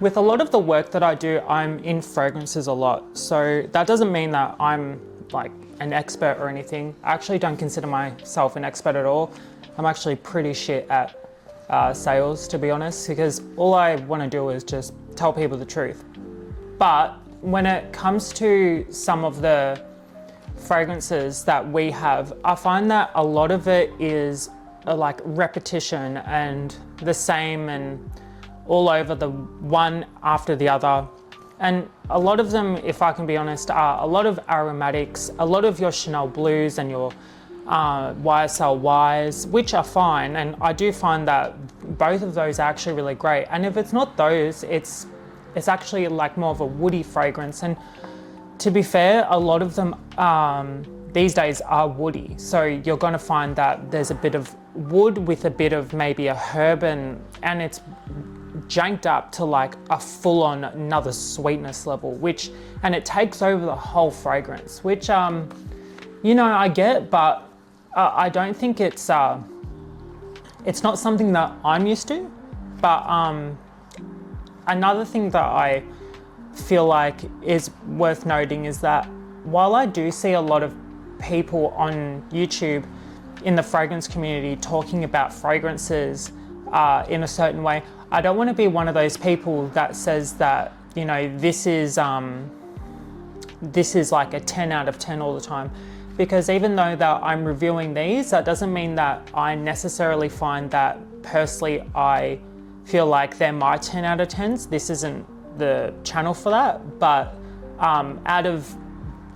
With a lot of the work that I do, I'm in fragrances a lot. So that doesn't mean that I'm like an expert or anything. I actually don't consider myself an expert at all. I'm actually pretty shit at sales, to be honest, because all I want to do is just tell people the truth. But when it comes to some of the fragrances that we have, I find that a lot of it is like repetition and the same and all over, the one after the other. And a lot of them, if I can be honest, are a lot of aromatics, a lot of your Chanel Blues and your YSL Ys, which are fine. And I do find that both of those are actually really great. And if it's not those, it's actually like more of a woody fragrance. And to be fair, a lot of them these days are woody. So you're gonna find that there's a bit of wood with a bit of maybe a herb, and it's janked up to like a full-on another sweetness level, and it takes over the whole fragrance, which you know, I get, but I don't think it's not something that I'm used to. But another thing that I feel like is worth noting is that while I do see a lot of people on YouTube in the fragrance community talking about fragrances in a certain way, I don't want to be one of those people that says that, you know, this is like a 10 out of 10 all the time. Because even though that I'm reviewing these, that doesn't mean that I necessarily find that personally I feel like they're my 10 out of 10s. This isn't the channel for that. But out of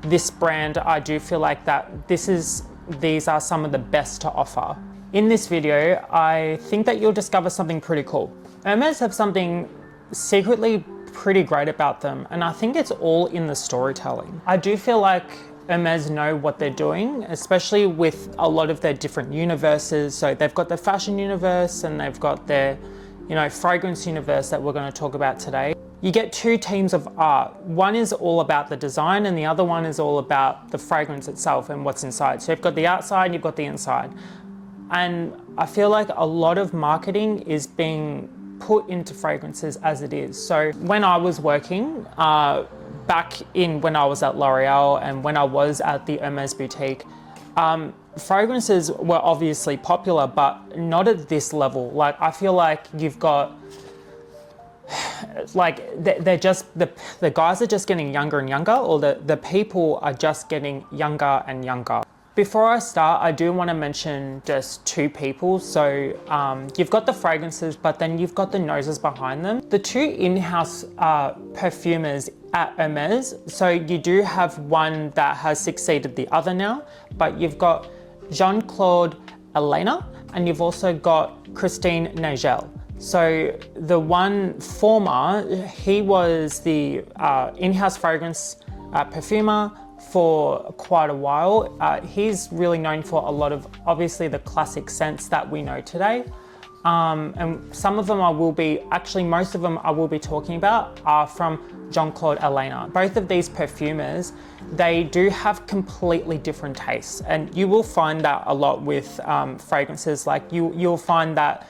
this brand, I do feel like that these are some of the best to offer. In this video, I think that you'll discover something pretty cool. Hermès have something secretly pretty great about them, and I think it's all in the storytelling. I do feel like Hermès know what they're doing, especially with a lot of their different universes. So they've got the fashion universe and they've got their, you know, fragrance universe that we're going to talk about today. You get two teams of art. One is all about the design and the other one is all about the fragrance itself and what's inside. So you've got the outside and you've got the inside. And I feel like a lot of marketing is being put into fragrances as it is. So when I was working, back in when I was at L'Oreal and when I was at the Hermès boutique, fragrances were obviously popular, but not at this level. Like, I feel like you've got, like, they're just, the guys are just getting younger and younger, or the people are just getting younger and younger. Before I start, I do want to mention just two people. So you've got the fragrances, but then you've got the noses behind them. The two in-house perfumers at Hermès. So you do have one that has succeeded the other now, but you've got Jean-Claude Elena and you've also got Christine Nagel. So the one former, he was the in-house fragrance perfumer for quite a while. He's really known for a lot of, obviously, the classic scents that we know today. And some of them most of them I will be talking about are from Jean-Claude Elena. Both of these perfumers, they do have completely different tastes. And you will find that a lot with fragrances. Like you'll find that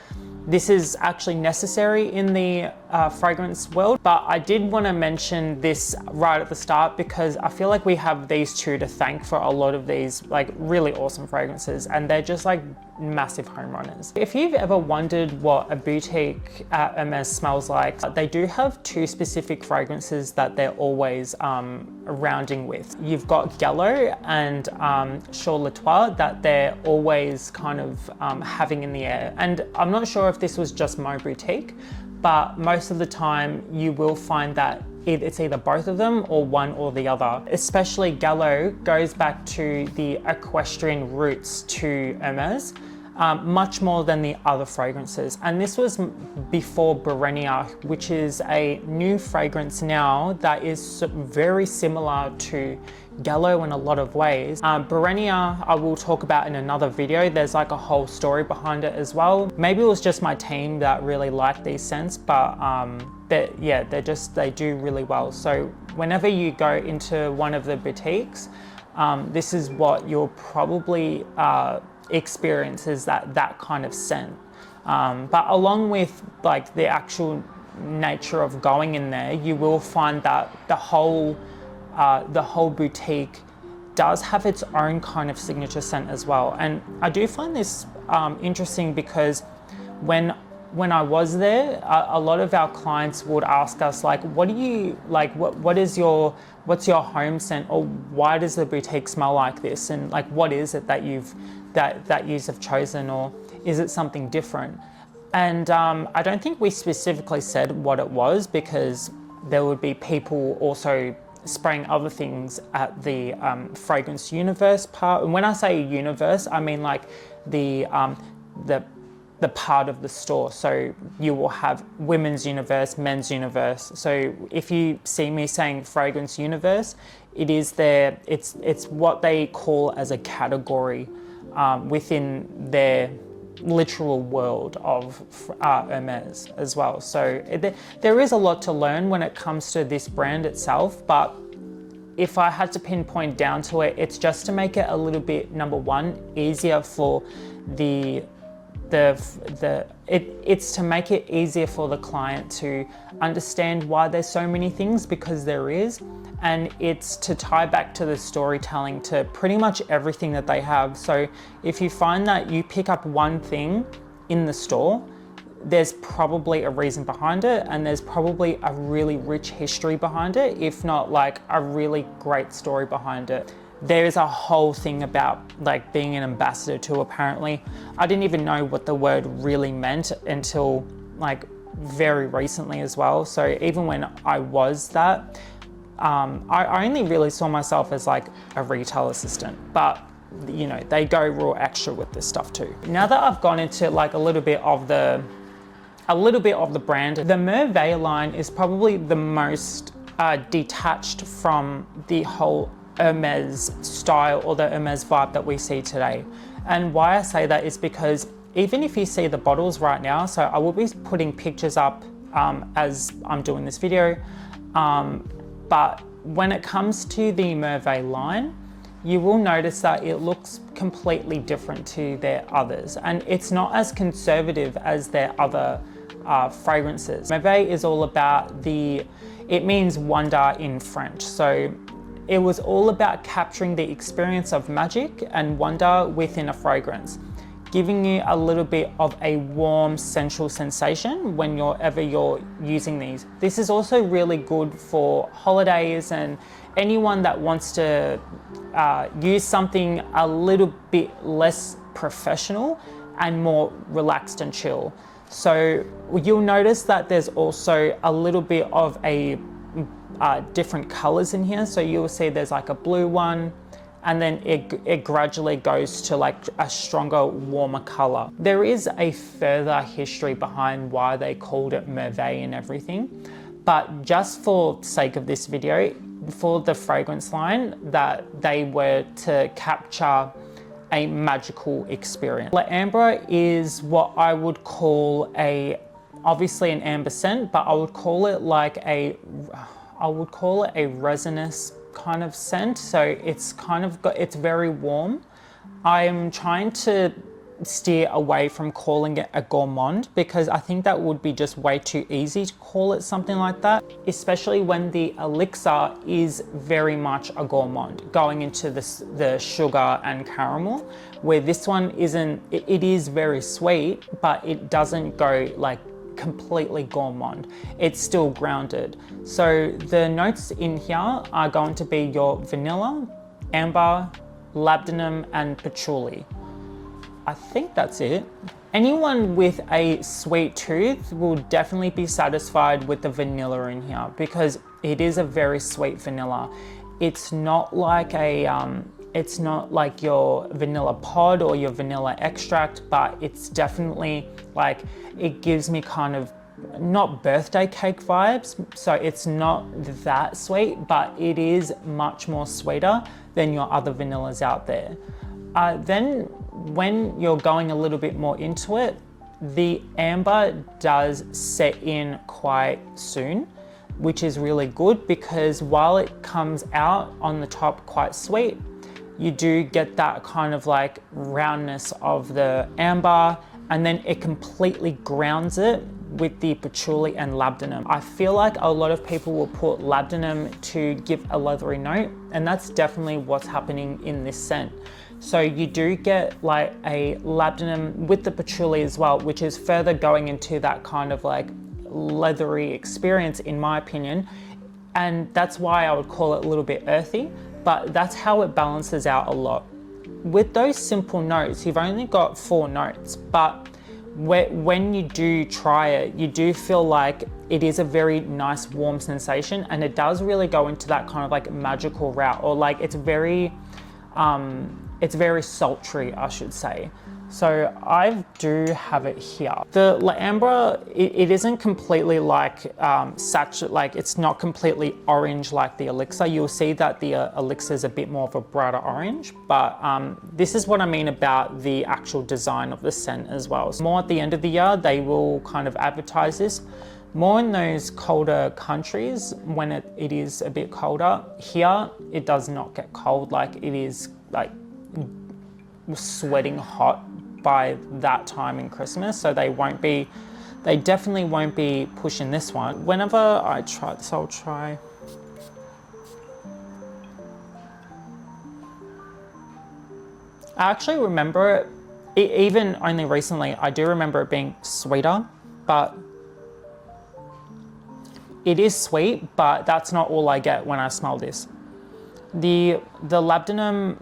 this is actually necessary in the fragrance world, but I did want to mention this right at the start because I feel like we have these two to thank for a lot of these like really awesome fragrances, and they're just like massive home runners. If you've ever wondered what a boutique at Hermès smells like, they do have two specific fragrances that they're always rounding with. You've got Galop and Sur Le Toit that they're always kind of having in the air. And I'm not sure if this was just my boutique, but most of the time you will find that it's either both of them or one or the other. Especially Galop goes back to the equestrian roots to Hermès, much more than the other fragrances. And this was before Burenia, which is a new fragrance now that is very similar to Galop in a lot of ways. Burenia I will talk about in another video. There's like a whole story behind it as well. Maybe it was just my team that really liked these scents, but they do really well. So whenever you go into one of the boutiques, this is what you'll probably experience, is that kind of scent. But along with like the actual nature of going in there, you will find that the whole boutique does have its own kind of signature scent as well. And I do find this interesting because when I was there, a lot of our clients would ask us like, what do you like? What's your home scent, or why does the boutique smell like this? And like, what is it that you have chosen, or is it something different? And I don't think we specifically said what it was, because there would be people also spraying other things at the fragrance universe part. And when I say universe, I mean like the part of the store. So you will have women's universe, men's universe. So if you see me saying fragrance universe, it is it's what they call as a category within their literal world of Hermès as well. So there is a lot to learn when it comes to this brand itself, but if I had to pinpoint down to it, it's just to make it a little bit, number one, easier for it's to make it easier for the client to understand why there's so many things, because there is, and it's to tie back to the storytelling to pretty much everything that they have. So if you find that you pick up one thing in the store, there's probably a reason behind it, and there's probably a really rich history behind it, if not like a really great story behind it. There's a whole thing about like being an ambassador too, apparently. I didn't even know what the word really meant until like very recently as well. So even when I was that, I only really saw myself as like a retail assistant, but you know, they go real extra with this stuff too. Now that I've gone into like a little bit of the brand, the Merveilles line is probably the most detached from the whole Hermès style or the Hermès vibe that we see today. And why I say that is because even if you see the bottles right now, so I will be putting pictures up as I'm doing this video, but when it comes to the Merveilles line, you will notice that it looks completely different to their others, and it's not as conservative as their other fragrances. Merveilles is all about it means wonder in French. So it was all about capturing the experience of magic and wonder within a fragrance, giving you a little bit of a warm, sensual sensation whenever you're using these. This is also really good for holidays and anyone that wants to use something a little bit less professional and more relaxed and chill. So you'll notice that there's also a little bit of a different colors in here. So you'll see there's like a blue one, and then it gradually goes to like a stronger, warmer color. There is a further history behind why they called it Merveilles and everything, but just for sake of this video, for the fragrance line, that they were to capture a magical experience. Ambre is what I would call obviously an amber scent, but I would call it like a resinous kind of scent. So it's very warm. I'm trying to steer away from calling it a gourmand, because I think that would be just way too easy to call it something like that, especially when the elixir is very much a gourmand, going into the sugar and caramel, where this one isn't. It is very sweet, but it doesn't go like completely gourmand. It's still grounded. So the notes in here are going to be your vanilla, amber, labdanum, and patchouli. I think that's it. Anyone with a sweet tooth will definitely be satisfied with the vanilla in here, because it is a very sweet vanilla. It's not like it's not like your vanilla pod or your vanilla extract, but it's definitely like, it gives me kind of not birthday cake vibes. So it's not that sweet, but it is much more sweeter than your other vanillas out there. Then when you're going a little bit more into it, the amber does set in quite soon, which is really good, because while it comes out on the top quite sweet, you do get that kind of like roundness of the amber, and then it completely grounds it with the patchouli and labdanum. I feel like a lot of people will put labdanum to give a leathery note, and that's definitely what's happening in this scent. So you do get like a labdanum with the patchouli as well, which is further going into that kind of like leathery experience in my opinion. And that's why I would call it a little bit earthy, but that's how it balances out a lot. With those simple notes, you've only got 4 notes, but when you do try it, you do feel like it is a very nice warm sensation, and it does really go into that kind of like magical route, or like it's very sultry, I should say. So I do have it here. The Ambre, it isn't completely like like it's not completely orange like the Elixir. You'll see that the Elixir is a bit more of a brighter orange, but this is what I mean about the actual design of the scent as well. So more at the end of the year, they will kind of advertise this. More in those colder countries when it is a bit colder. Here, it does not get cold. Like it is like sweating hot by that time in Christmas, so they definitely won't be pushing this one. Whenever I try this, I'll try. I actually remember it, even only recently, I do remember it being sweeter, but it is sweet, but that's not all I get when I smell this. The labdanum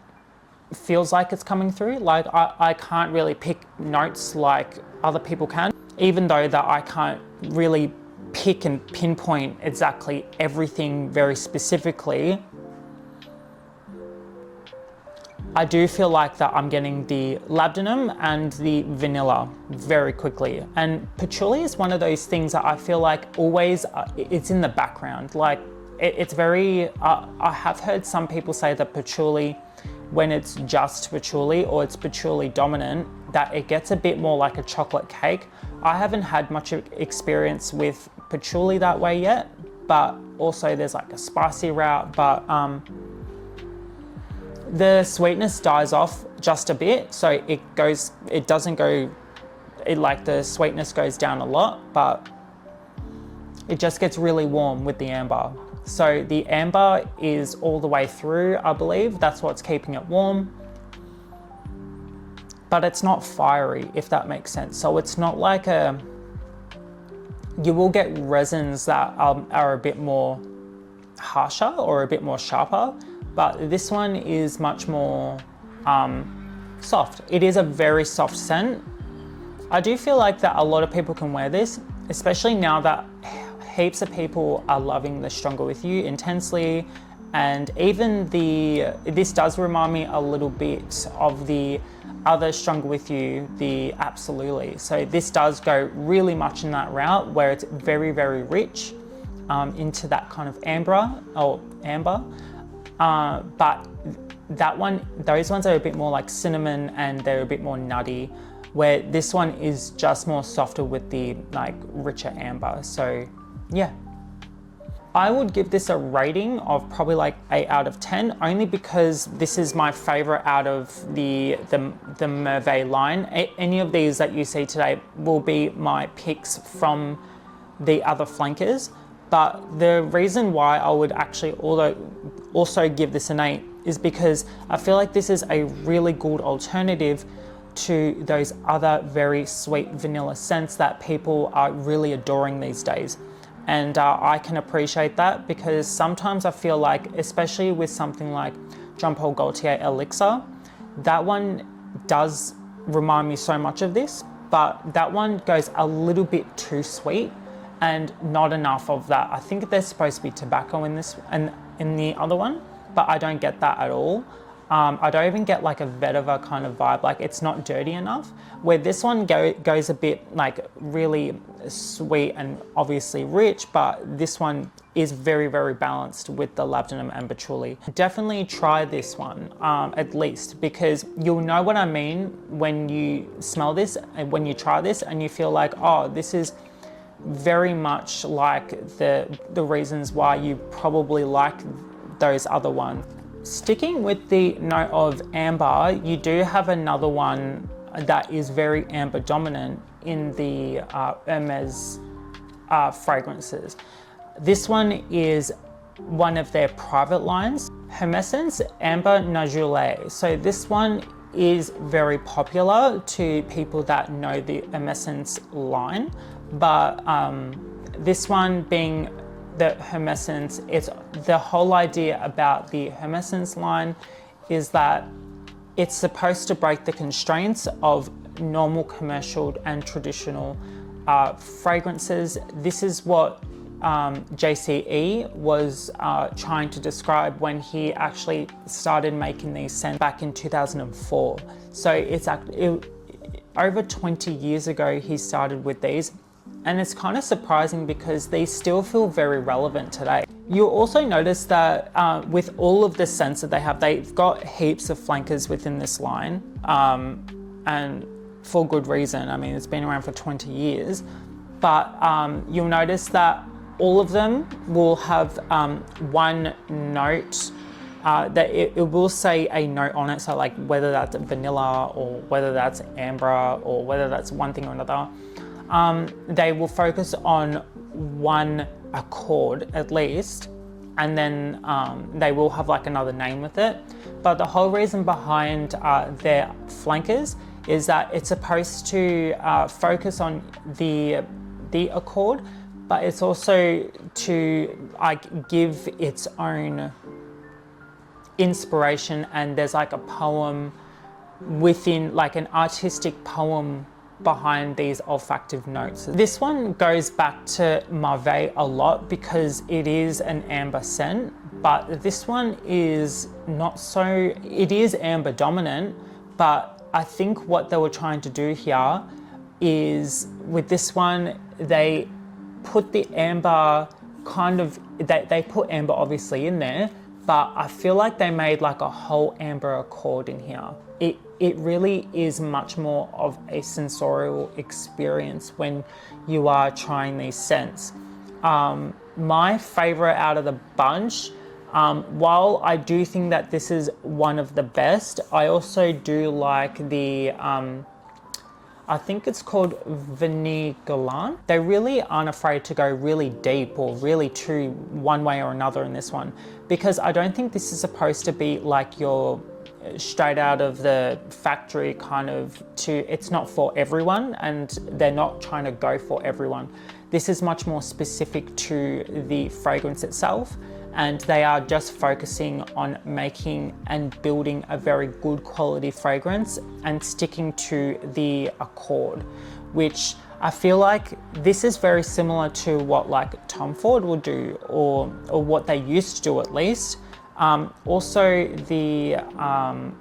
feels like it's coming through. Like I can't really pick notes like other people can, even though that I can't really pick and pinpoint exactly everything very specifically. I do feel like that I'm getting the labdanum and the vanilla very quickly. And patchouli is one of those things that I feel like always, it's in the background. Like it's very, I have heard some people say that patchouli, when it's just patchouli or it's patchouli dominant, that it gets a bit more like a chocolate cake. I haven't had much experience with patchouli that way yet, but also there's like a spicy route, but the sweetness dies off just a bit. So it doesn't go, like the sweetness goes down a lot, but it just gets really warm with the amber. So the amber is all the way through, I believe. That's what's keeping it warm. But it's not fiery, if that makes sense. So it's not like you will get resins that are a bit more harsher or a bit more sharper, but this one is much more soft. It is a very soft scent. I do feel like that a lot of people can wear this, especially now that heaps of people are loving the Stronger With You intensely, and even this does remind me a little bit of the other Stronger With You, the Absolutely. So this does go really much in that route where it's very, very rich into that kind of amber. But that one, those ones are a bit more like cinnamon and they're a bit more nutty, where this one is just more softer with the like richer amber. So yeah, I would give this a rating of probably like 8 out of 10, only because this is my favorite out of the Merveilles line. Any of these that you see today will be my picks from the other flankers. But the reason why I would actually also give this an 8 is because I feel like this is a really good alternative to those other very sweet vanilla scents that people are really adoring these days. And I can appreciate that, because sometimes I feel like, especially with something like Jean Paul Gaultier Elixir, that one does remind me so much of this, but that one goes a little bit too sweet and not enough of that. I think there's supposed to be tobacco in this and in the other one, but I don't get that at all. I don't even get like a vetiver kind of vibe, like it's not dirty enough, where this one goes a bit like really sweet and obviously rich, but this one is very, very balanced with the labdanum and patchouli. Definitely try this one, at least, because you'll know what I mean when you smell this and when you try this and you feel like, oh, this is very much like the reasons why you probably like those other ones. Sticking with the note of amber, you do have another one that is very amber dominant, in the Hermès fragrances. This one is one of their private lines, Hermessence Ambre Narguile. So this one is very popular to people that know the Hermessence line, but this one being the Hermessence, it's the whole idea about the Hermessence line is that it's supposed to break the constraints of normal commercial and traditional fragrances. This is what JCE was trying to describe when he actually started making these scents back in 2004. So it's over 20 years ago he started with these, and it's kind of surprising because they still feel very relevant today. You'll also notice that with all of the scents that they have, they've got heaps of flankers within this line, and for good reason. I mean, it's been around for 20 years, but you'll notice that all of them will have one note that it will say a note on it. So like whether that's vanilla or whether that's amber or whether that's one thing or another, they will focus on one accord at least, and then they will have like another name with it. But the whole reason behind their flankers is that it's supposed to focus on the accord, but it's also to like give its own inspiration, and there's like a poem within, like an artistic poem behind these olfactive notes. This one goes back to Merveilles a lot because it is an amber scent, but this one is not so, it is amber dominant, but I think what they were trying to do here is with this one, they put the amber kind of, they put amber obviously in there, but I feel like they made like a whole amber accord in here. It really is much more of a sensorial experience when you are trying these scents. My favorite out of the bunch, while I do think that this is one of the best, I also do like the, I think it's called Vanille Galant. They really aren't afraid to go really deep or really true one way or another in this one, because I don't think this is supposed to be like your straight out of the factory kind of it's not for everyone, and they're not trying to go for everyone. This is much more specific to the fragrance itself, and they are just focusing on making and building a very good quality fragrance and sticking to the accord, which I feel like this is very similar to what like Tom Ford will do, or what they used to do at least. Also the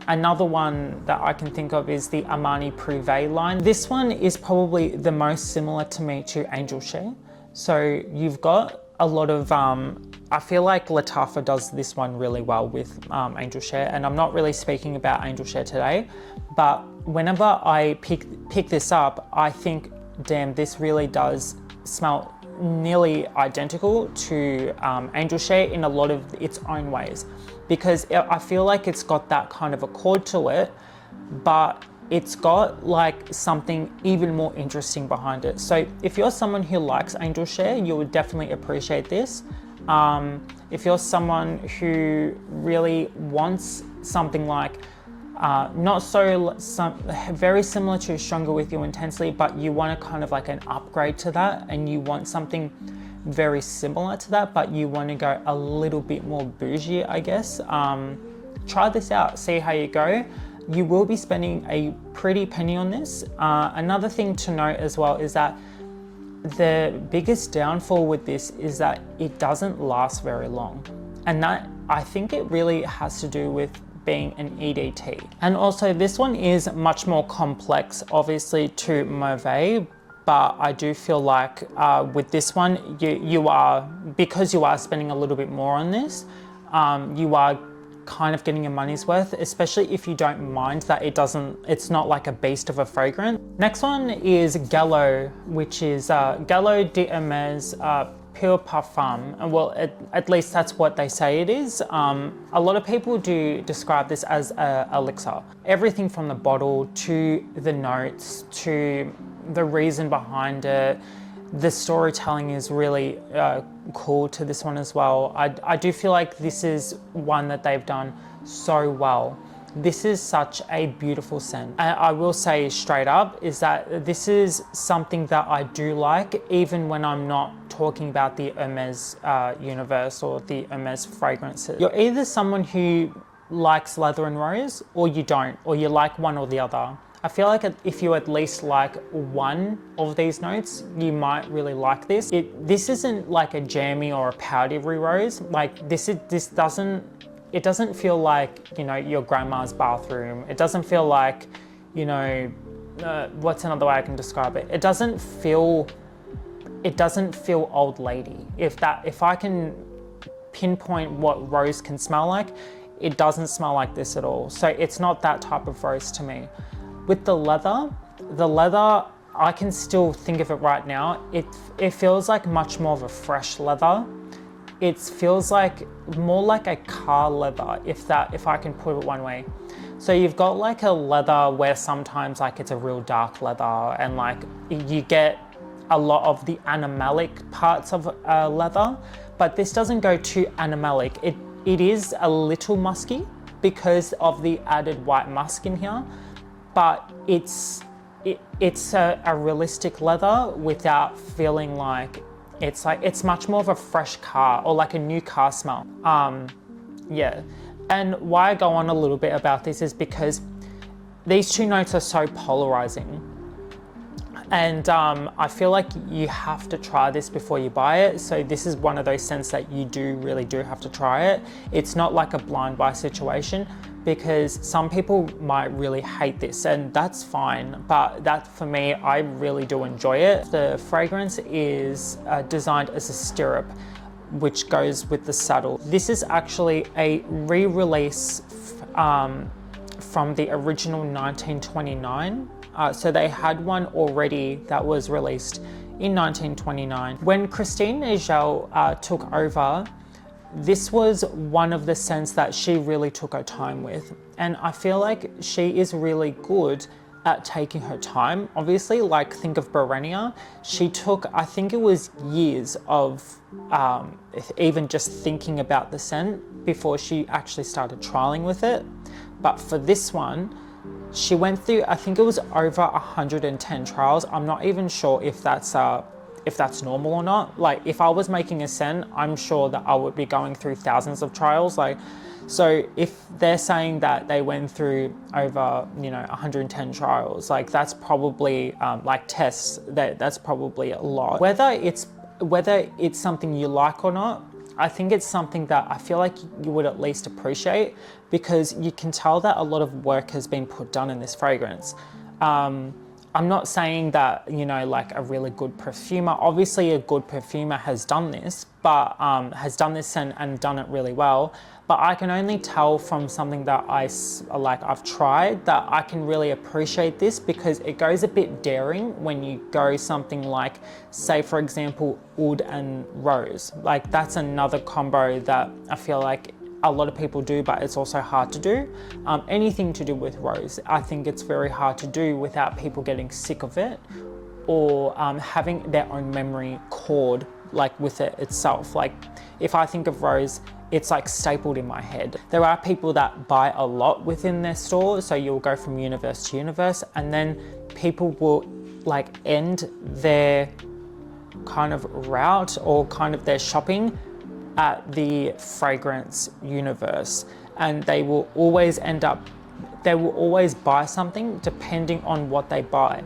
another one that I can think of is the Armani Privé line. This one is probably the most similar to me to Angel Share. So you've got a lot of, I feel like Lattafa does this one really well with Angel Share, and I'm not really speaking about Angel Share today, but whenever I pick this up, I think, damn, this really does smell nearly identical to Angel Share in a lot of its own ways, because I feel like it's got that kind of accord to it, but it's got like something even more interesting behind it. So if you're someone who likes Angel Share, you would definitely appreciate this. If you're someone who really wants something like very similar to Stronger With You Intensely, but you want a kind of like an upgrade to that, and you want something very similar to that, but you want to go a little bit more bougie, I guess, try this out, see how you go. You will be spending a pretty penny on this. Another thing to note as well is that the biggest downfall with this is that it doesn't last very long. And that, I think it really has to do with being an EDT. And also this one is much more complex, obviously, to Merveilles, but I do feel like with this one, you are, because you are spending a little bit more on this, you are kind of getting your money's worth, especially if you don't mind that it's not like a beast of a fragrance. Next one is Galop, which is Galop de Hermès pure parfum, and well, at least that's what they say it is. A lot of people do describe this as a elixir. Everything from the bottle to the notes to the reason behind it, the storytelling is really cool to this one as well. I do feel like this is one that they've done so well. This is such a beautiful scent. I will say straight up is that this is something that I do like, even when I'm not talking about the Hermès universe or the Hermès fragrances. You're either someone who likes leather and rose, or you don't, or you like one or the other. I feel like if you at least like one of these notes, you might really like this. This isn't like a jammy or a powdery rose. Like it doesn't feel like, you know, your grandma's bathroom. It doesn't feel like, you know, what's another way I can describe it? It doesn't feel old lady. If I can pinpoint what rose can smell like, it doesn't smell like this at all. So it's not that type of rose to me. With the leather, I can still think of it right now. It feels like much more of a fresh leather. It feels like more like a car leather, if I can put it one way. So you've got like a leather where sometimes like it's a real dark leather, and like you get a lot of the animalic parts of leather, but this doesn't go too animalic. It is a little musky because of the added white musk in here, but it's a realistic leather without feeling like it's much more of a fresh car or like a new car smell. Yeah. And why I go on a little bit about this is because these two notes are so polarizing. And I feel like you have to try this before you buy it. So this is one of those scents that you really do have to try it. It's not like a blind buy situation, because some people might really hate this, and that's fine. But that, for me, I really do enjoy it. The fragrance is designed as a stirrup, which goes with the saddle. This is actually a re-release from the original 1929. So they had one already that was released in 1929. When Christine Nagel took over, this was one of the scents that she really took her time with. And I feel like she is really good at taking her time. Obviously, like think of Berenia, she took, I think it was years of even just thinking about the scent before she actually started trialing with it. But for this one, she went through, I think it was over 110 trials. I'm not even sure if that's normal or not. Like if I was making a scent, I'm sure that I would be going through thousands of trials. Like, so if they're saying that they went through over, 110 trials, like that's probably like tests, that's probably a lot. Whether it's something you like or not, I think it's something that I feel like you would at least appreciate, because you can tell that a lot of work has been put done in this fragrance. I'm not saying that, like a really good perfumer, obviously a good perfumer has done this, but has done this and done it really well. But I can only tell from something that I've tried, that I can really appreciate this, because it goes a bit daring when you go something like, say for example, oud and rose. Like that's another combo that I feel like a lot of people do, but it's also hard to do. Anything to do with rose, I think it's very hard to do without people getting sick of it, or having their own memory cord like with it itself. Like if I think of rose, it's like stapled in my head. There are people that buy a lot within their store, so you'll go from universe to universe, and then people will like end their kind of route or kind of their shopping at the fragrance universe, and they will always buy something depending on what they buy.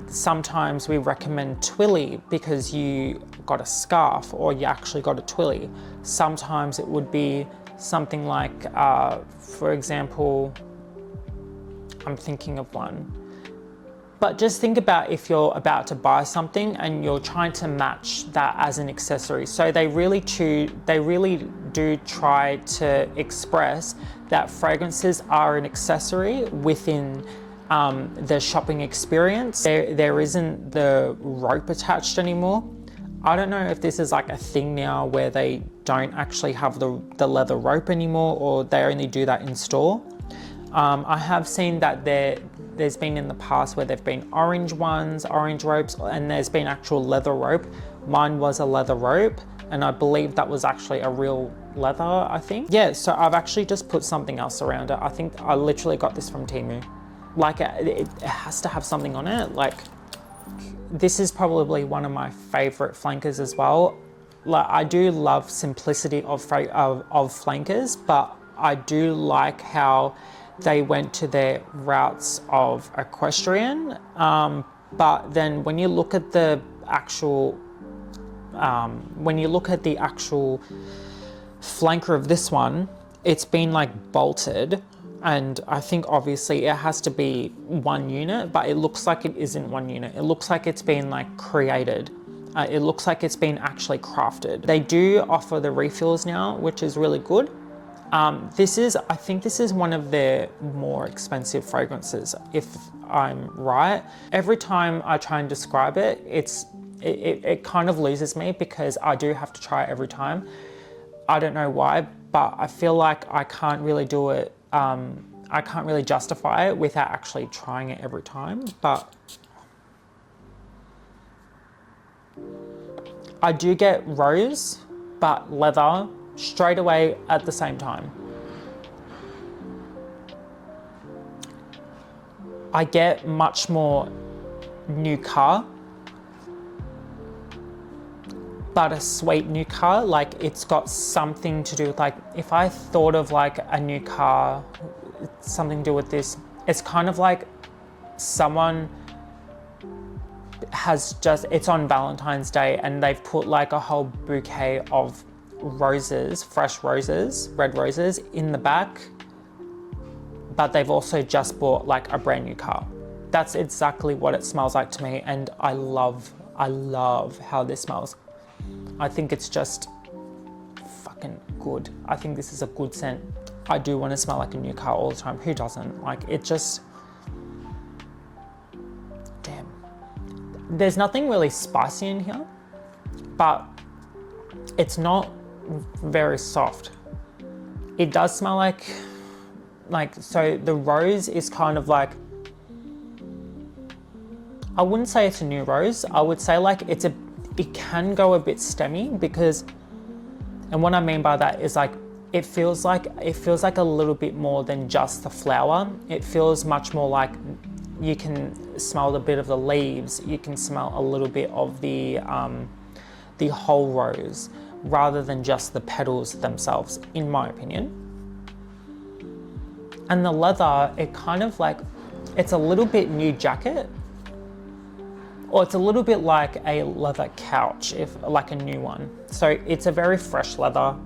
Sometimes we recommend Twilly because you got a scarf or you actually got a Twilly. Sometimes it would be something like, for example, I'm thinking of one. But just think about if you're about to buy something and you're trying to match that as an accessory. So they really do try to express that fragrances are an accessory within the shopping experience. There isn't the rope attached anymore. I don't know if this is like a thing now where they don't actually have the leather rope anymore, or they only do that in store. I have seen that there's been in the past where there've been orange ones, orange ropes, and there's been actual leather rope. Mine was a leather rope, and I believe that was actually a real leather, I think. Yeah, so I've actually just put something else around it. I think I literally got this from Temu. Like it has to have something on it. Like, this is probably one of my favorite flankers as well. Like, I do love simplicity of flankers, but I do like how they went to their routes of equestrian. But then when you look at the actual flanker of this one, it's been like bolted, and I think obviously it has to be one unit, but it looks like it isn't one unit. It looks like it's been like created. It looks like it's been actually crafted. They do offer the refills now, which is really good. I think this is one of their more expensive fragrances, if I'm right. Every time I try and describe it, it kind of loses me because I do have to try it every time. I don't know why, but I feel like I can't really do it. I can't really justify it without actually trying it every time, but I do get rose, but leather straight away at the same time. I get much more new car, but a sweet new car. Like, it's got something to do with, like, if I thought of like a new car, something to do with this, it's kind of like someone has just, it's on Valentine's Day and they've put like a whole bouquet of roses, fresh roses, red roses in the back, but they've also just bought like a brand new car. That's exactly what it smells like to me, and I love how this smells. I think it's just fucking good. I think this is a good scent. I do want to smell like a new car all the time. Who doesn't? Like, it just, damn. There's nothing really spicy in here, but it's not very soft. It does smell like, so the rose is kind of like, I wouldn't say it's a new rose. I would say like it can go a bit stemmy, because, and what I mean by that is like, it feels like a little bit more than just the flower. It feels much more like you can smell a bit of the leaves. You can smell a little bit of the whole rose, rather than just the petals themselves, in my opinion. And the leather, it kind of like, it's a little bit new jacket, or it's a little bit like a leather couch, if like a new one. So it's a very fresh leather.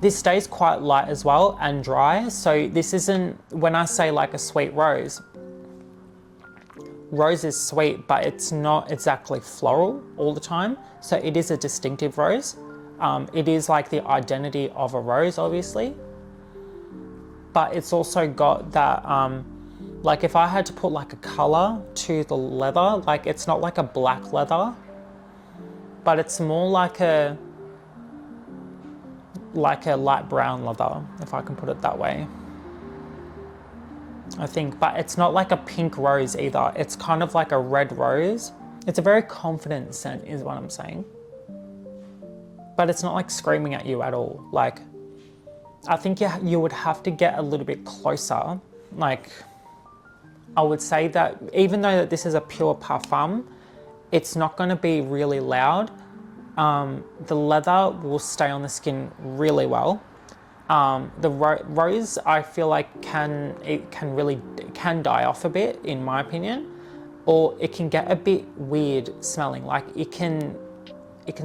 This stays quite light as well and dry. So this isn't, when I say like a sweet rose, rose is sweet, but it's not exactly floral all the time. So it is a distinctive rose. It is like the identity of a rose, obviously. But it's also got that, like if I had to put like a color to the leather, like it's not like a black leather, but it's more like a light brown leather, if I can put it that way. I think, but it's not like a pink rose either. It's kind of like a red rose. It's a very confident scent is what I'm saying. But it's not like screaming at you at all. Like, I think you would have to get a little bit closer. Like, I would say that even though that this is a pure parfum, it's not going to be really loud. The leather will stay on the skin really well. The rose, I feel like can die off a bit, in my opinion, or it can get a bit weird smelling. Like it can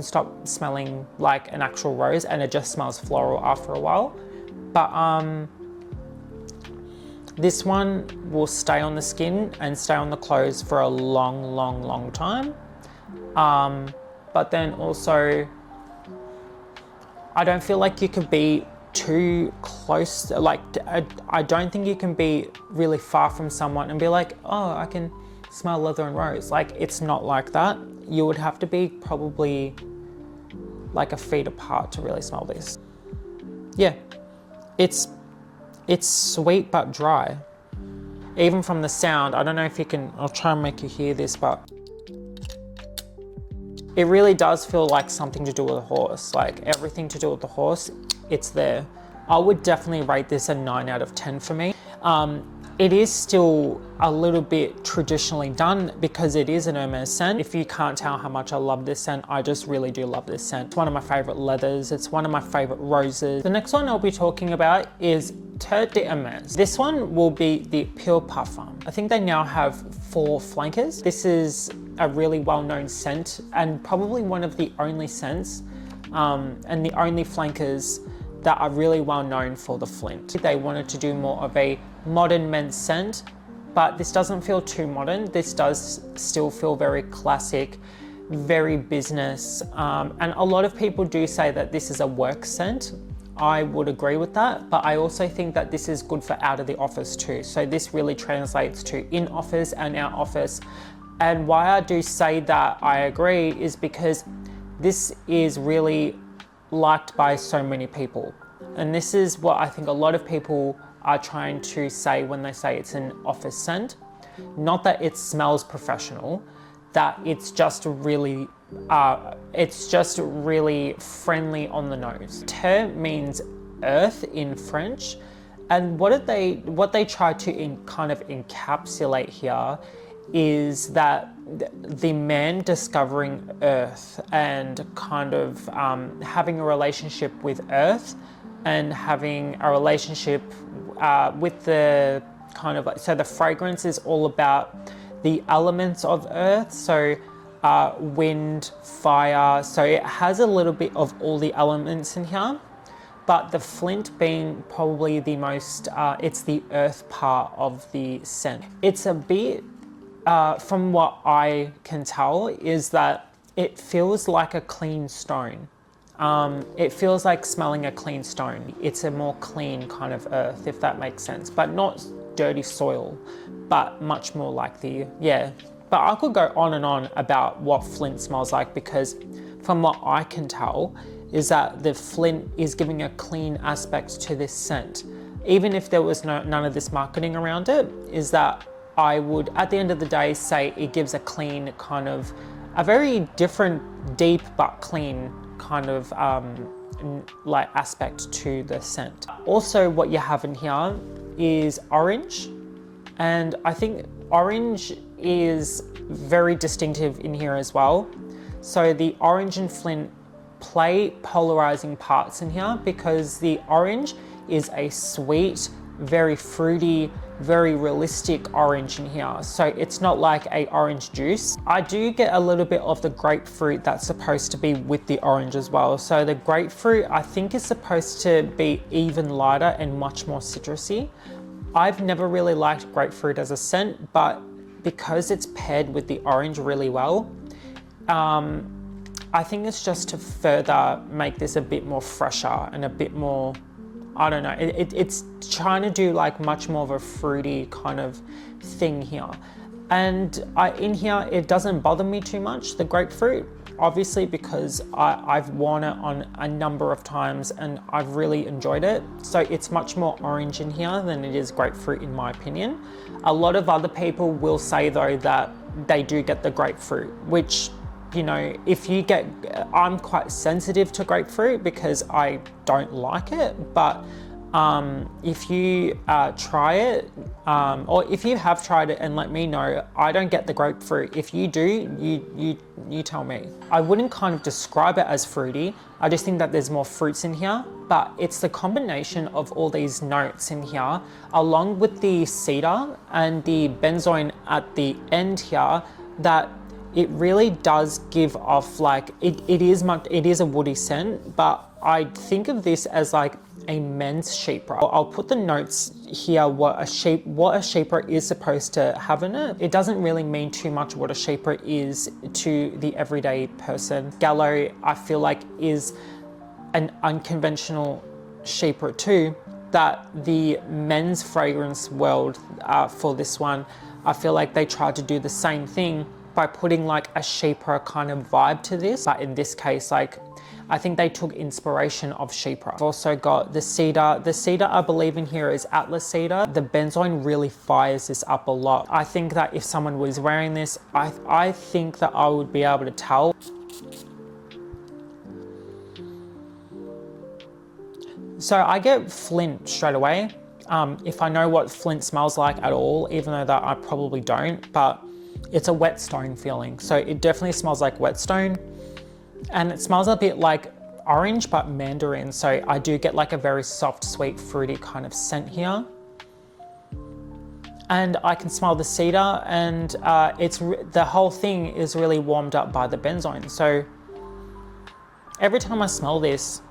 stop smelling like an actual rose and it just smells floral after a while. But this one will stay on the skin and stay on the clothes for a long time. But then also, I don't feel like you could be too close. Like, I don't think you can be really far from someone and be like, oh, I can smell leather and rose. Like, it's not like that. You would have to be probably like a feet apart to really smell this. Yeah, it's sweet but dry. Even from the sound, I don't know if you can, I'll try and make you hear this, but it really does feel like something to do with a horse. Like, everything to do with the horse, it's there. I would definitely rate this a 9 out of 10 for me. It is still a little bit traditionally done because it is an Hermès scent. If you can't tell how much I love this scent, I just really do love this scent. It's one of my favorite leathers. It's one of my favorite roses. The next one I'll be talking about is Terre de Hermès. This one will be the Pure Parfum. I think they now have 4 flankers. This is a really well-known scent and probably one of the only scents and the only flankers that are really well known for the flint. They wanted to do more of a modern men's scent, but this doesn't feel too modern. This does still feel very classic, very business. And a lot of people do say that this is a work scent. I would agree with that, but I also think that this is good for out of the office too. So this really translates to in office and out office. And why I do say that I agree is because this is really liked by so many people. And this is what I think a lot of people are trying to say when they say it's an office scent. Not that it smells professional, that it's just really friendly on the nose. Terre means earth in French. And what they try to kind of encapsulate here is that the man discovering earth and kind of having a relationship with earth and having a relationship with the kind of, so the fragrance is all about the elements of earth. So wind, fire, so it has a little bit of all the elements in here, but the flint being probably the most, it's the earth part of the scent. It's a bit, from what I can tell, is that it feels like a clean stone. It feels like smelling a clean stone. It's a more clean kind of earth, if that makes sense, but not dirty soil, but much more like the, yeah. But I could go on and on about what flint smells like, because from what I can tell is that the flint is giving a clean aspect to this scent. Even if there was none of this marketing around it, is that I would, at the end of the day, say it gives a clean kind of, a very different, deep but clean kind of like aspect to the scent. Also, what you have in here is orange, and I think orange is very distinctive in here as well. So the orange and flint play polarizing parts in here, because the orange is a sweet, very fruity, very realistic orange in here. So it's not like a orange juice. I do get a little bit of the grapefruit that's supposed to be with the orange as well. So the grapefruit, I think, is supposed to be even lighter and much more citrusy. I've never really liked grapefruit as a scent, but because it's paired with the orange really well, I think it's just to further make this a bit more fresher and a bit more, I don't know, it's trying to do like much more of a fruity kind of thing here. And in here, it doesn't bother me too much, the grapefruit, obviously, because I've worn it on a number of times and I've really enjoyed it. So it's much more orange in here than it is grapefruit, in my opinion. A lot of other people will say though that they do get the grapefruit, which, you know, if you get, I'm quite sensitive to grapefruit because I don't like it, but if you try it, or if you have tried it and let me know, I don't get the grapefruit. If you do, you tell me. I wouldn't kind of describe it as fruity. I just think that there's more fruits in here, but it's the combination of all these notes in here, along with the cedar and the benzoin at the end here, that it really does give off like, it is a woody scent, but I think of this as like a men's shaper. I'll put the notes here, what a shaper is supposed to have in it. It doesn't really mean too much what a shaper is to the everyday person. Galop, I feel like, is an unconventional shaper too, that the men's fragrance world for this one I feel like they tried to do the same thing by putting like a chypre kind of vibe to this. But in this case, like, I think they took inspiration of chypre. I've also got the cedar. The cedar I believe in here is Atlas cedar. The benzoin really fires this up a lot. I think that if someone was wearing this, I think that I would be able to tell. So I get flint straight away. If I know what flint smells like at all, even though that I probably don't, but it's a whetstone feeling. So it definitely smells like whetstone, and it smells a bit like orange, but mandarin. So I do get like a very soft, sweet, fruity kind of scent here. And I can smell the cedar, and the whole thing is really warmed up by the benzoin. So every time I smell this,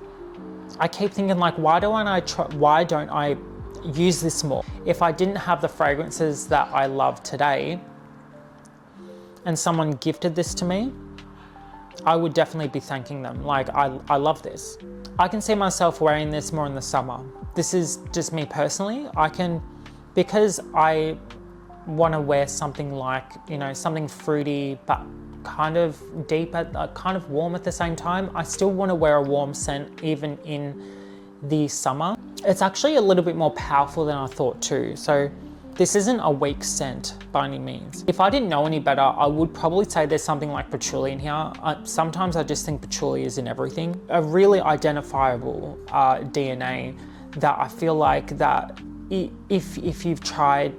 I keep thinking like, why don't I use this more? If I didn't have the fragrances that I love today and someone gifted this to me, I would definitely be thanking them. Like, I love this. I can see myself wearing this more in the summer. This is just me personally. Because I want to wear something like, you know, something fruity, but kind of deep, kind of warm at the same time. I still want to wear a warm scent even in the summer. It's actually a little bit more powerful than I thought too. So this isn't a weak scent by any means. If I didn't know any better, I would probably say there's something like patchouli in here. Sometimes I just think patchouli is in everything. A really identifiable DNA that I feel like that if you've tried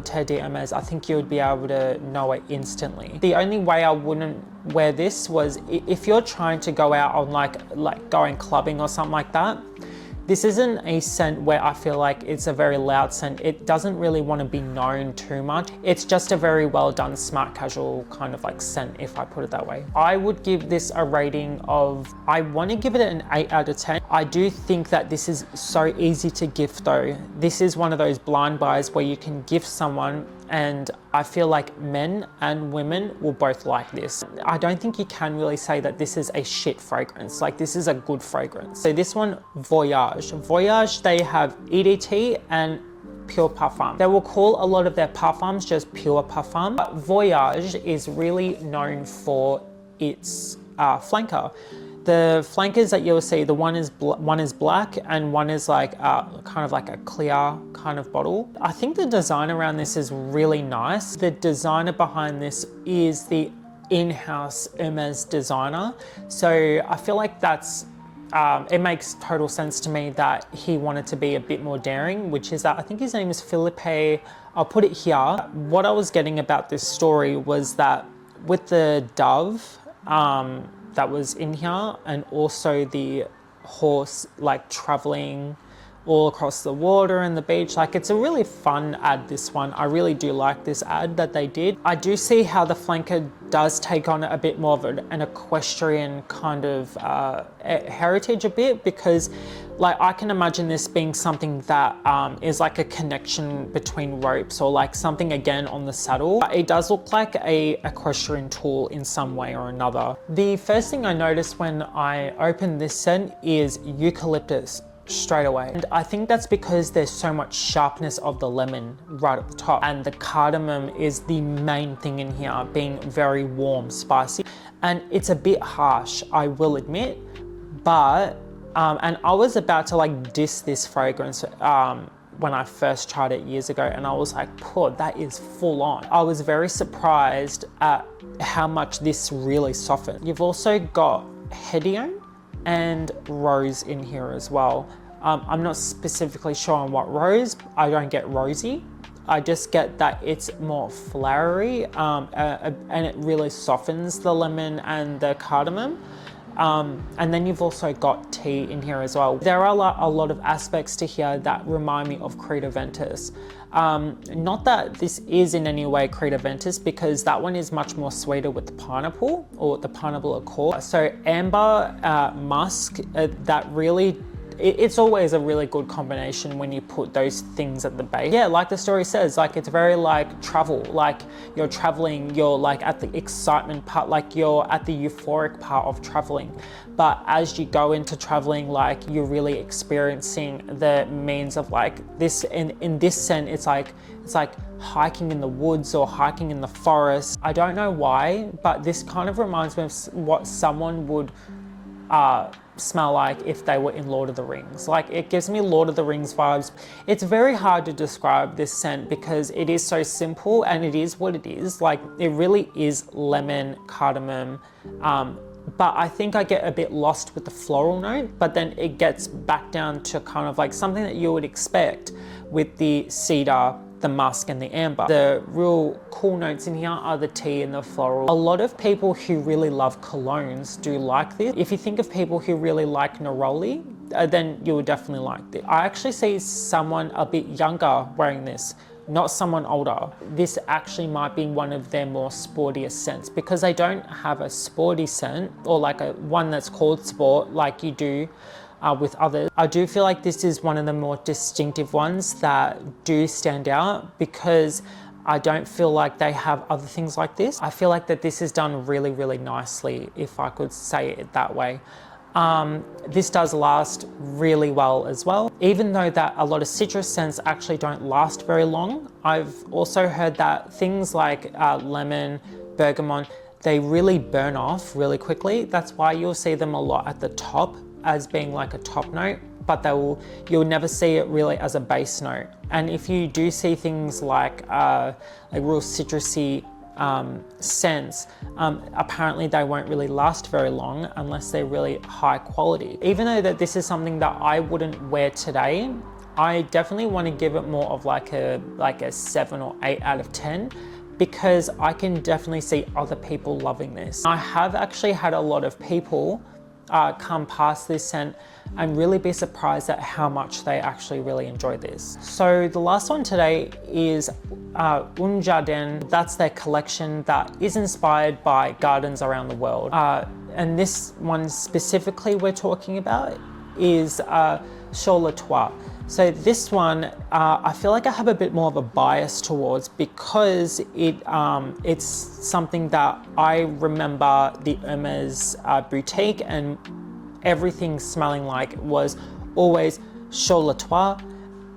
Terre de Hermès, I think you would be able to know it instantly. The only way I wouldn't wear this was if you're trying to go out on like going clubbing or something like that. This isn't a scent where I feel like it's a very loud scent. It doesn't really want to be known too much. It's just a very well done, smart casual kind of like scent, if I put it that way. I would give this a rating of, I want to give it an 8 out of 10. I do think that this is so easy to gift though. This is one of those blind buys where you can gift someone, and I feel like men and women will both like this. I don't think you can really say that this is a shit fragrance. Like, this is a good fragrance. So this one, Voyage. Voyage, they have EDT and Pure Parfum. They will call a lot of their parfums just Pure Parfum. But Voyage is really known for its flanker. The flankers that you'll see, one is black and one is like kind of like a clear kind of bottle. I think the design around this is really nice. The designer behind this is the in-house Hermès designer. So I feel like that's, it makes total sense to me that he wanted to be a bit more daring, which is that I think his name is Philippe. I'll put it here. What I was getting about this story was that with the dove, that was in here, and also the horse like traveling all across the water and the beach. Like, it's a really fun ad, this one. I really do like this ad that they did. I do see how the flanker does take on a bit more of an equestrian kind of heritage a bit, because like I can imagine this being something that is like a connection between ropes, or like something again on the saddle. It does look like a equestrian tool in some way or another. The first thing I noticed when I opened this scent is eucalyptus straight away. And I think that's because there's so much sharpness of the lemon right at the top, and the cardamom is the main thing in here, being very warm, spicy, and it's a bit harsh, I will admit, but and I was about to like diss this fragrance when I first tried it years ago, and I was like, poor, that is full on. I was very surprised at how much this really softened. You've also got Hedione and rose in here as well. I'm not specifically sure on what rose. I don't get rosy. I just get that it's more flowery, and it really softens the lemon and the cardamom. And then you've also got tea in here as well. There are a lot of aspects to here that remind me of Creta Ventus. Not that this is in any way Creta Ventus, because that one is much more sweeter with the pineapple, or the pineapple accord. So amber, musk, that really it's always a really good combination when you put those things at the base. Yeah, like the story says, like it's very like travel, like you're traveling, you're like at the excitement part, like you're at the euphoric part of traveling. But as you go into traveling, like you're really experiencing the means of like this, in this sense, it's like hiking in the woods or hiking in the forest. I don't know why, but this kind of reminds me of what someone would smell like if they were in Lord of the Rings. Like it gives me Lord of the Rings vibes. It's very hard to describe this scent because it is so simple and it is what it is. Like it really is lemon, cardamom, but I think I get a bit lost with the floral note, but then it gets back down to kind of like something that you would expect with the cedar, the musk and the amber. The real cool notes in here are the tea and the floral. A lot of people who really love colognes do like this. If you think of people who really like neroli, then you would definitely like this. I actually see someone a bit younger wearing this, not someone older. This actually might be one of their more sportiest scents because they don't have a sporty scent or like a one that's called sport like you do with others. I do feel like this is one of the more distinctive ones that do stand out because I don't feel like they have other things like this. I feel like that this is done really, really nicely, if I could say it that way. This does last really well as well. Even though that a lot of citrus scents actually don't last very long, I've also heard that things like lemon, bergamot, they really burn off really quickly. That's why you'll see them a lot at the top as being like a top note, but you'll never see it really as a base note. And if you do see things like real citrusy scents, apparently they won't really last very long unless they're really high quality. Even though that this is something that I wouldn't wear today, I definitely want to give it more of like a 7 or 8 out of 10 because I can definitely see other people loving this. I have actually had a lot of people come past this scent and really be surprised at how much they actually really enjoy this. So the last one today is Un Jardin. That's their collection that is inspired by gardens around the world. And this one specifically we're talking about is Sur Le Toit. So this one, I feel like I have a bit more of a bias towards because it's something that I remember the Hermés boutique and everything smelling like was always Sur Le Toit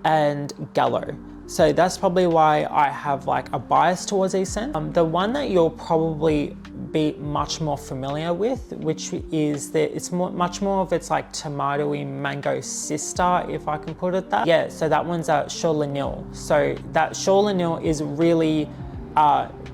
and Galop. So that's probably why I have like a bias towards these scents. The one that you'll probably be much more familiar with, which is it's much more of its like tomatoey mango sister, if I can put it that. Yeah, so that one's Sur Le Nil. So that Sur Le Nil is really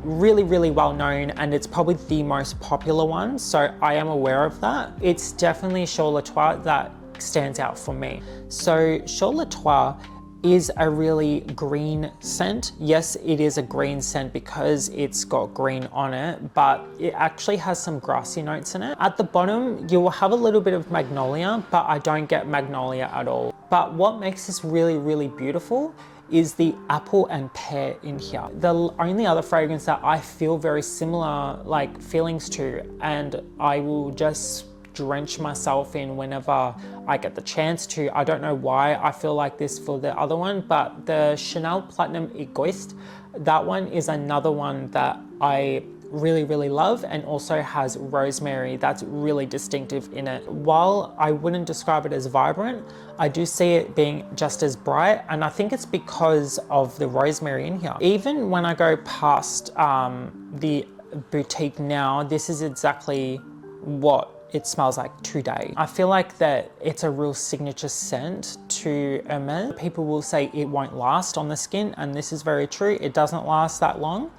really well known and it's probably the most popular one. So I am aware of that. It's definitely Sur Le Toit that stands out for me. So Sur Le Toit is a really green scent. Yes, it is a green scent because it's got green on it, but it actually has some grassy notes in it. At the bottom, you will have a little bit of magnolia, but I don't get magnolia at all. But what makes this really, really beautiful is the apple and pear in here. The only other fragrance that I feel very similar like feelings to, and I will just drench myself in whenever I get the chance to. I don't know why I feel like this for the other one, but the Chanel Platinum Egoist, that one is another one that I really love and also has rosemary that's really distinctive in it. While I wouldn't describe it as vibrant, I do see it being just as bright, and I think it's because of the rosemary in here. Even when I go past the boutique now, this is exactly what it smells like today. I feel like that it's a real signature scent to Hermès. People will say it won't last on the skin, and this is very true. It doesn't last that long.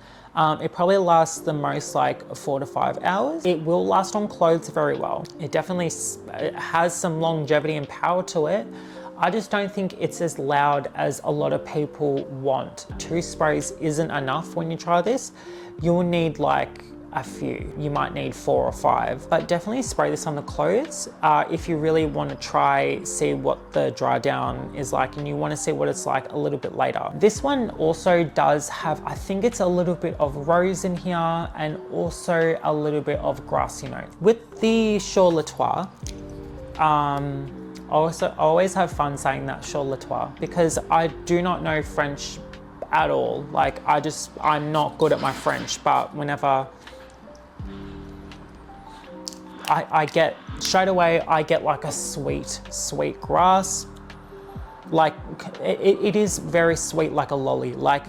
It probably lasts the most like 4 to 5 hours. It will last on clothes very well. It definitely has some longevity and power to it. I just don't think it's as loud as a lot of people want. 2 sprays isn't enough when you try this. You'll need like a few. You might need 4 or 5, but definitely spray this on the clothes if you really want to see what the dry down is like and you want to see what it's like a little bit later. This one also does have, I think it's a little bit of rose in here and also a little bit of grassy note. With the Sur Le Toit, I always have fun saying that, Sur Le Toit, because I do not know French at all. Like, I'm not good at my French, but whenever I get, straight away, I get like a sweet grass. Like, it is very sweet, like a lolly. Like,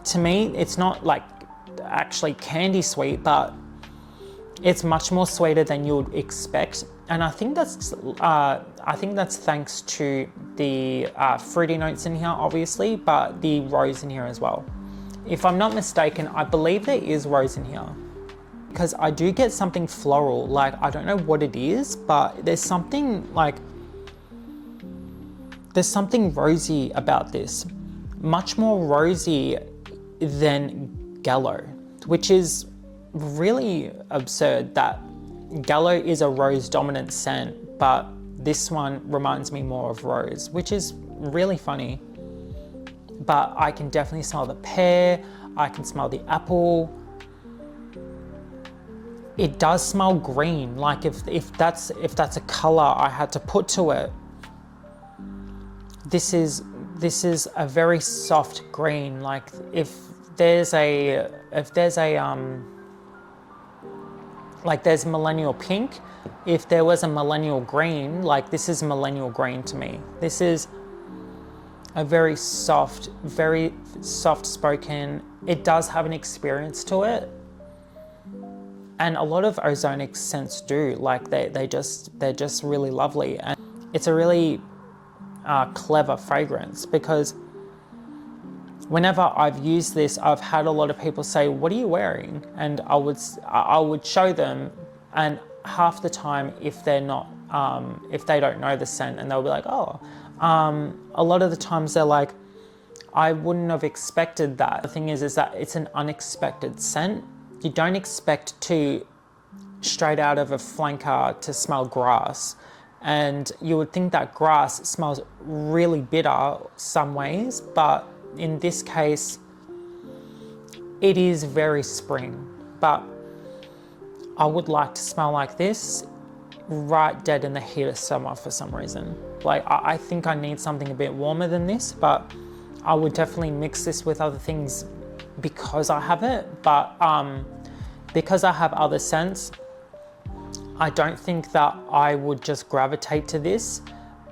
to me, it's not like actually candy sweet, but it's much more sweeter than you would expect. And I think that's thanks to the fruity notes in here, obviously, but the rose in here as well. If I'm not mistaken, I believe there is rose in here, because I do get something floral. Like, I don't know what it is, but there's something rosy about this. Much more rosy than Galop, which is really absurd that Galop is a rose dominant scent, but this one reminds me more of rose, which is really funny. But I can definitely smell the pear, I can smell the apple. It does smell green, like if that's a color I had to put to it. This is a very soft green. Like, if there's millennial pink, if there was a millennial green, like, this is millennial green to me. This is a very soft spoken. It does have an experience to it. And a lot of ozonic scents do, like they're just really lovely. And it's a really clever fragrance, because whenever I've used this, I've had a lot of people say, "What are you wearing?" And I would show them, and half the time, if they're not, if they don't know the scent, and they'll be like, "Oh," a lot of the times they're like, "I wouldn't have expected that." The thing is that it's an unexpected scent. You don't expect to, straight out of a flanker, to smell grass. And you would think that grass smells really bitter some ways, but in this case, it is very spring. But I would like to smell like this right dead in the heat of summer for some reason. Like, I think I need something a bit warmer than this, but I would definitely mix this with other things because I have it. But because I have other scents, I don't think that I would just gravitate to this.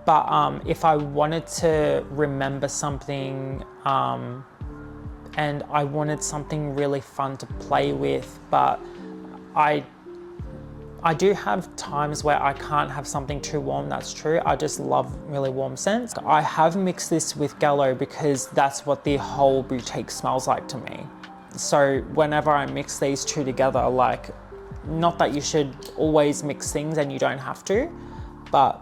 But if I wanted to remember something, and I wanted something really fun to play with, but I do have times where I can't have something too warm, that's true. I just love really warm scents. I have mixed this with Galop because that's what the whole boutique smells like to me. So whenever I mix these two together, like, not that you should always mix things and you don't have to, but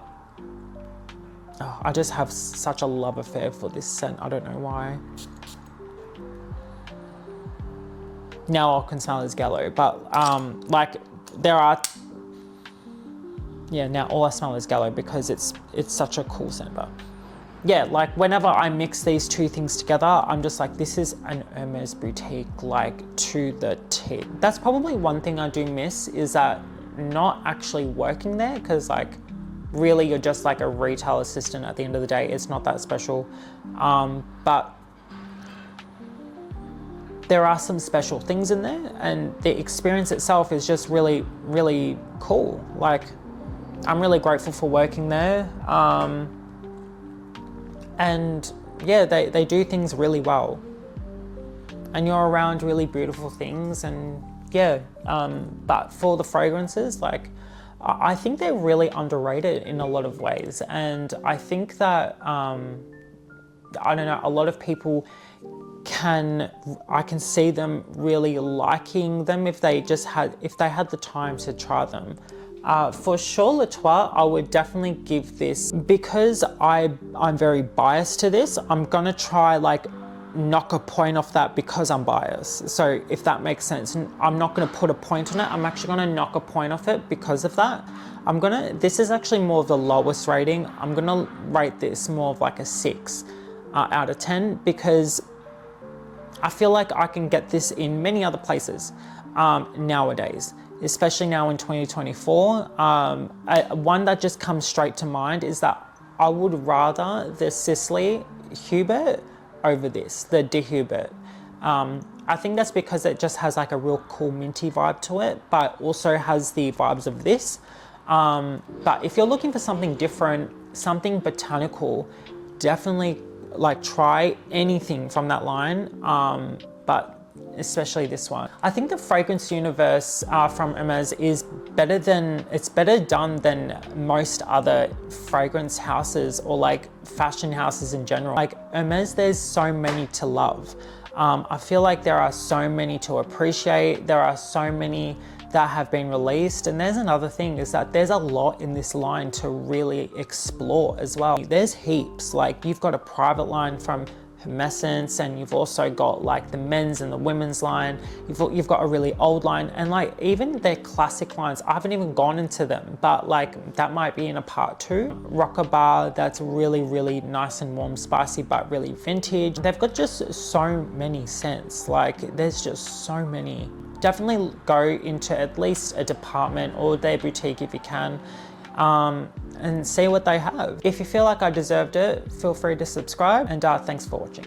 I just have such a love affair for this scent. I don't know why. Now all I can smell is Galop, but like, there are, yeah, now all I smell is Galop because it's such a cool scent. But yeah, like, whenever I mix these two things together, I'm just like, this is an Hermès boutique, like, to the T. That's probably one thing I do miss, is that not actually working there, because, like, really you're just like a retail assistant at the end of the day. It's not that special. But there are some special things in there, and the experience itself is just really, really cool. Like, I'm really grateful for working there. And yeah, they do things really well. And you're around really beautiful things, and yeah, but for the fragrances, like, I think they're really underrated in a lot of ways. And I think that, I don't know, a lot of people I can see them really liking them if they had the time to try them. For Sur Le Toit, I would definitely give this, because I'm very biased to this, I'm gonna try, like, knock a point off that because I'm biased. So if that makes sense, I'm not gonna put a point on it, I'm actually gonna knock a point off it because of that. This is actually more of the lowest rating. I'm gonna rate this more of like a 6 out of 10, because I feel like I can get this in many other places nowadays. especially now in 2024. One that just comes straight to mind is that I would rather the Sisley Hubert over this, the De Hubert. I think that's because it just has like a real cool minty vibe to it, but also has the vibes of this. But if you're looking for something different, something botanical, definitely like try anything from that line, but especially this one. I think the fragrance universe from Hermès is better done than most other fragrance houses or like fashion houses in general. Like Hermès, there's so many to love. I feel like there are so many to appreciate. There are so many that have been released. And there's another thing is that there's a lot in this line to really explore as well. There's heaps, like you've got a private line from Hermessence, and you've also got like the men's and the women's line. You've got a really old line, and like even their classic lines, I haven't even gone into them, but like that might be in a part 2. Rocker Bar, that's really, really nice and warm, spicy, but really vintage. They've got just so many scents, like there's just so many. Definitely go into at least a department or their boutique if you can, and see what they have. If you feel like I deserved it, feel free to subscribe, and thanks for watching.